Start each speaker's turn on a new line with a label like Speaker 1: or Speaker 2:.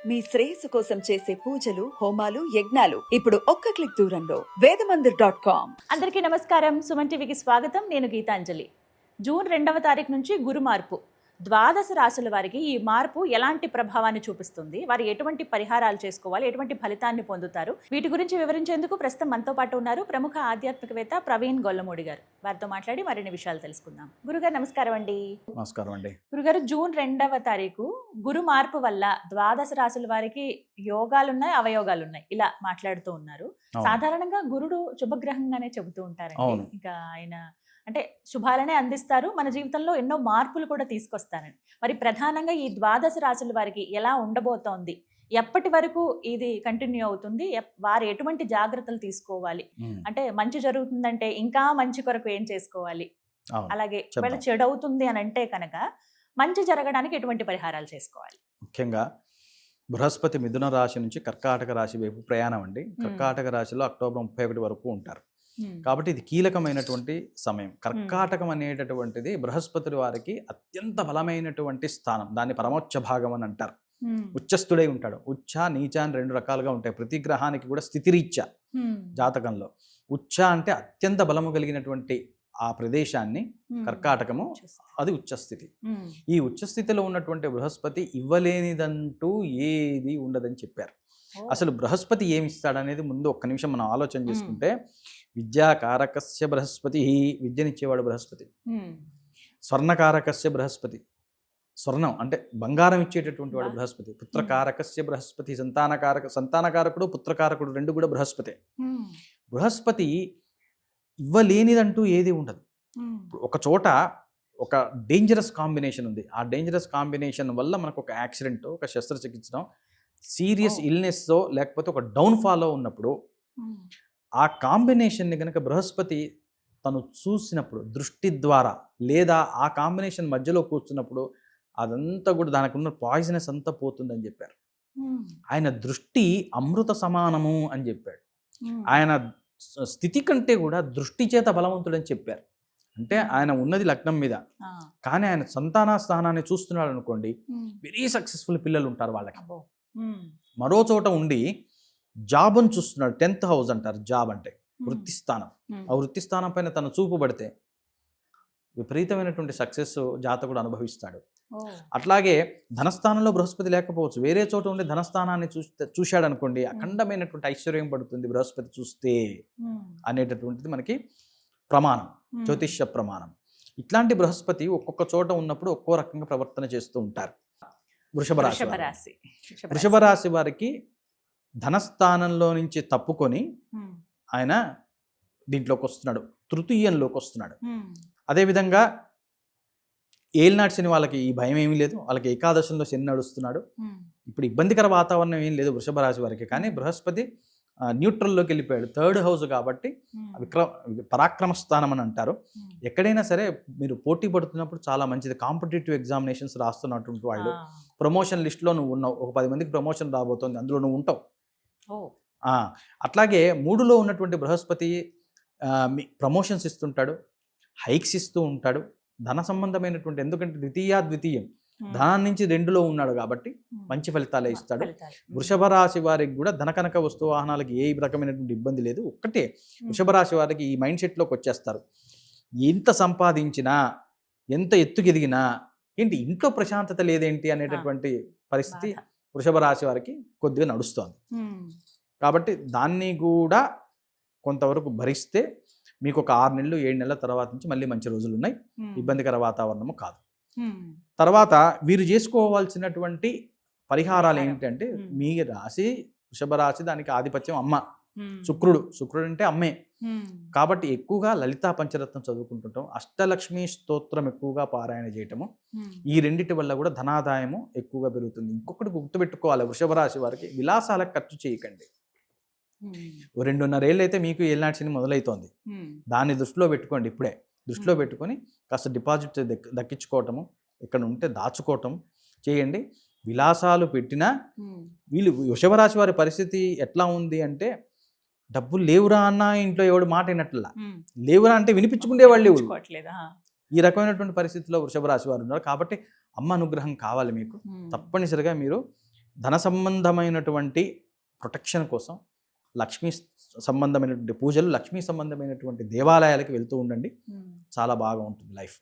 Speaker 1: మీ శ్రేయస్సు కోసం చేసే పూజలు హోమాలు యజ్ఞాలు ఇప్పుడు ఒక్క క్లిక్ దూరంలో వేదమందిర్.com.
Speaker 2: అందరికీ నమస్కారం. సుమన్ టీవీకి స్వాగతం. నేను గీతాంజలి. జూన్ 2వ తారీఖు నుంచి గురు మార్పు. ద్వాదశ రాశుల వారికి ఈ మార్పు ఎలాంటి ప్రభావాన్ని చూపిస్తుంది, వారు ఎటువంటి పరిహారాలు చేసుకోవాలి, ఎటువంటి ఫలితాన్ని పొందుతారు, వీటి గురించి వివరించేందుకు ప్రస్తుతం మనతో పాటు ఉన్నారు ప్రముఖ ఆధ్యాత్మికవేత్త ప్రవీణ్ గొల్లమూడి గారు. వారితో మాట్లాడి మరిన్ని విషయాలు తెలుసుకుందాం. గురుగారు నమస్కారం అండి.
Speaker 3: నమస్కారం అండి.
Speaker 2: గురుగారు, జూన్ 2వ తారీఖు గురు మార్పు వల్ల ద్వాదశ రాశుల వారికి యోగాలున్నాయి, అవయోగాలున్నాయి, ఇలా మాట్లాడుతూ ఉన్నారు. సాధారణంగా గురుడు శుభగ్రహంగానే చెబుతూ ఉంటారండి. ఇంకా ఆయన అంటే శుభాలనే అందిస్తారు, మన జీవితంలో ఎన్నో మార్పులు కూడా తీసుకొస్తారని. మరి ప్రధానంగా ఈ ద్వాదశ రాశుల వారికి ఎలా ఉండబోతోంది, ఎప్పటి వరకు ఇది కంటిన్యూ అవుతుంది, వారు ఎటువంటి జాగ్రత్తలు తీసుకోవాలి, అంటే మంచి జరుగుతుందంటే ఇంకా మంచి కొరకు ఏం చేసుకోవాలి, అలాగే ఒకవేళ చెడు అవుతుంది అని అంటే కనుక మంచి జరగడానికి ఎటువంటి పరిహారాలు చేసుకోవాలి?
Speaker 3: ముఖ్యంగా బృహస్పతి మిథున రాశి నుంచి కర్కాటక రాశి వైపు ప్రయాణం అండి. కర్కాటక రాశిలో అక్టోబర్ 31 వరకు ఉంటారు. కాబట్టి ఇది కీలకమైనటువంటి సమయం. కర్కాటకం అనేటటువంటిది బృహస్పతి వారికి అత్యంత బలమైనటువంటి స్థానం. దాన్ని పరమోచ్చ భాగం అని అంటారు. ఉచ్చస్థుడై ఉంటాడు. ఉచ్చ నీచ అని రెండు రకాలుగా ఉంటాయి. ప్రతి గ్రహానికి కూడా స్థితిరీత్యా జాతకంలో ఉచ్చ అంటే అత్యంత బలము కలిగినటువంటి ఆ ప్రదేశాన్ని కర్కాటకము, అది ఉచ్చస్థితి. ఈ ఉచ్చస్థితిలో ఉన్నటువంటి బృహస్పతి ఇవ్వలేనిదంటూ ఏది ఉండదని చెప్పారు. అసలు బృహస్పతి ఏమి ఇస్తాడనేది ముందు ఒక్క నిమిషం మనం ఆలోచన చేసుకుంటే, విద్యాకారకస్య బృహస్పతి, విద్యనిచ్చేవాడు బృహస్పతి. స్వర్ణకారకస్య బృహస్పతి, స్వర్ణం అంటే బంగారం ఇచ్చేటటువంటి వాడు బృహస్పతి. పుత్రకారకస్య బృహస్పతి, సంతానకారకుడు పుత్రకారకుడు రెండు కూడా బృహస్పతి. బృహస్పతి ఇవ్వలేనిదంటూ ఏది ఉండదు. ఒక చోట ఒక డేంజరస్ కాంబినేషన్ ఉంది. ఆ డేంజరస్ కాంబినేషన్ వల్ల మనకు ఒక యాక్సిడెంట్, ఒక శస్త్రచికిత్స, సీరియస్ ఇల్నెస్ లేకపోతే ఒక డౌన్ఫాలో ఉన్నప్పుడు ఆ కాంబినేషన్ని కనుక బృహస్పతి తను చూసినప్పుడు దృష్టి ద్వారా, లేదా ఆ కాంబినేషన్ మధ్యలో కూర్చున్నప్పుడు అదంతా కూడా దానికి ఉన్న పాయిజనస్ అంతా పోతుందని చెప్పారు. ఆయన దృష్టి అమృత సమానము అని చెప్పాడు. ఆయన స్థితి కంటే కూడా దృష్టి చేత బలవంతుడని చెప్పారు. అంటే ఆయన ఉన్నది లగ్నం మీద, కానీ ఆయన సంతాన స్థానాన్ని చూస్తున్నాడు అనుకోండి, వెరీ సక్సెస్ఫుల్ పిల్లలు ఉంటారు వాళ్ళకి. మరో చోట ఉండి జాబ్ని చూస్తున్నాడు, 10th హౌస్ అంటారు. జాబ్ అంటే వృత్తి స్థానం. ఆ వృత్తి స్థానం పైన తన చూపు పడితే విపరీతమైనటువంటి సక్సెస్ జాతకుడు అనుభవిస్తాడు. అట్లాగే ధనస్థానంలో బృహస్పతి లేకపోవచ్చు, వేరే చోట ఉండి ధనస్థానాన్ని చూశాడు అనుకోండి, అఖండమైనటువంటి ఐశ్వర్యం పడుతుంది బృహస్పతి చూస్తే అనేటటువంటిది మనకి ప్రమాణం, జ్యోతిష్య ప్రమాణం. ఇట్లాంటి బృహస్పతి ఒక్కొక్క చోట ఉన్నప్పుడు ఒక్కో రకంగా ప్రవర్తన చేస్తూ ఉంటారు. వృషభ రాశి వారికి ధనస్థానంలో నుంచి తప్పుకొని ఆయన దీంట్లోకి వస్తున్నాడు, తృతీయంలోకి వస్తున్నాడు. అదేవిధంగా ఏలినాటి శని వాళ్ళకి ఈ భయం ఏమీ లేదు, వాళ్ళకి ఏకాదశంలో శని నడుస్తున్నాడు. ఇప్పుడు ఇబ్బందికర వాతావరణం ఏం లేదు వృషభ రాశి వారికి. కానీ బృహస్పతి న్యూట్రల్లోకి వెళ్ళిపోయాడు, 3rd హౌస్ కాబట్టి పరాక్రమ స్థానం అని అంటారు. ఎక్కడైనా సరే మీరు పోటీ పడుతున్నప్పుడు చాలా మంచిది. కాంపిటేటివ్ ఎగ్జామినేషన్స్ రాస్తున్నటువంటి వాళ్ళు, ప్రమోషన్ లిస్ట్లో నువ్వు ఉన్నావు, ఒక 10 మందికి ప్రమోషన్ రాబోతోంది, అందులో నువ్వు ఉంటావు. అట్లాగే 3లో ఉన్నటువంటి బృహస్పతి ప్రమోషన్స్ ఇస్తుంటాడు, హైక్స్ ఇస్తూ ఉంటాడు, ధన సంబంధమైనటువంటి, ఎందుకంటే ద్వితీయం ధనం నుంచి 2లో ఉన్నాడు కాబట్టి మంచి ఫలితాలే ఇస్తాడు. వృషభ రాశి వారికి కూడా ధనకనక వస్తు వాహనాలకి ఏ రకమైనటువంటి ఇబ్బంది లేదు. ఒక్కటే వృషభ రాశి వారికి ఈ మైండ్ సెట్లోకి వచ్చేస్తారు, ఎంత సంపాదించినా ఎంత ఎత్తుకెదిగినా ఏంటి ఇంట్లో ప్రశాంతత లేదేంటి అనేటటువంటి పరిస్థితి వృషభ రాశి వారికి కొద్దిగా నడుస్తోంది. కాబట్టి దాన్ని కూడా కొంతవరకు భరిస్తే మీకు ఒక 6 నెలలు 7 నెలల తర్వాత నుంచి మళ్ళీ మంచి రోజులు ఉన్నాయి, ఇబ్బందికర వాతావరణము కాదు. తర్వాత వీరు చేసుకోవాల్సినటువంటి పరిహారాలు ఏంటంటే, మీ రాశి వృషభ రాశి, దానికి ఆధిపత్యం అమ్మ, శుక్రుడు అంటే అమ్మే. కాబట్టి ఎక్కువగా లలితా పంచరత్నం చదువుకుంటుంటాం, అష్టలక్ష్మి స్తోత్రం ఎక్కువగా పారాయణ చేయటము, ఈ రెండిటి వల్ల కూడా ధనాదాయము ఎక్కువగా పెరుగుతుంది. ఇంకొకటి గుర్తుపెట్టుకోవాలి, వృషభ రాశి వారికి విలాసాలకు ఖర్చు చేయకండి. 2.5 ఏళ్ళు అయితే మీకు ఏలినాటి శని మొదలవుతోంది, దాన్ని దృష్టిలో పెట్టుకోండి. ఇప్పుడే దృష్టిలో పెట్టుకొని కాస్త డిపాజిట్ దక్కించుకోవటము, ఇక్కడ ఉంటే దాచుకోవటం చేయండి. విలాసాలు పెట్టినా వీళ్ళు వృషభ రాశి వారి పరిస్థితి ఎట్లా ఉంది అంటే, డబ్బులు లేవురా అన్న ఇంట్లో ఎవడు మాట వినట్లా, లేవురా అంటే వినిపించుకునే వాళ్ళు ఈ రకమైనటువంటి పరిస్థితిలో వృషభ రాశి వారు ఉన్నారు. కాబట్టి అమ్మ అనుగ్రహం కావాలి మీకు. తప్పనిసరిగా మీరు ధన సంబంధమైనటువంటి ప్రొటెక్షన్ కోసం లక్ష్మీ సంబంధమైనటువంటి పూజలు, లక్ష్మీ సంబంధమైనటువంటి దేవాలయాలకు వెళ్తూ ఉండండి. చాలా బాగా ఉంటుంది లైఫ్.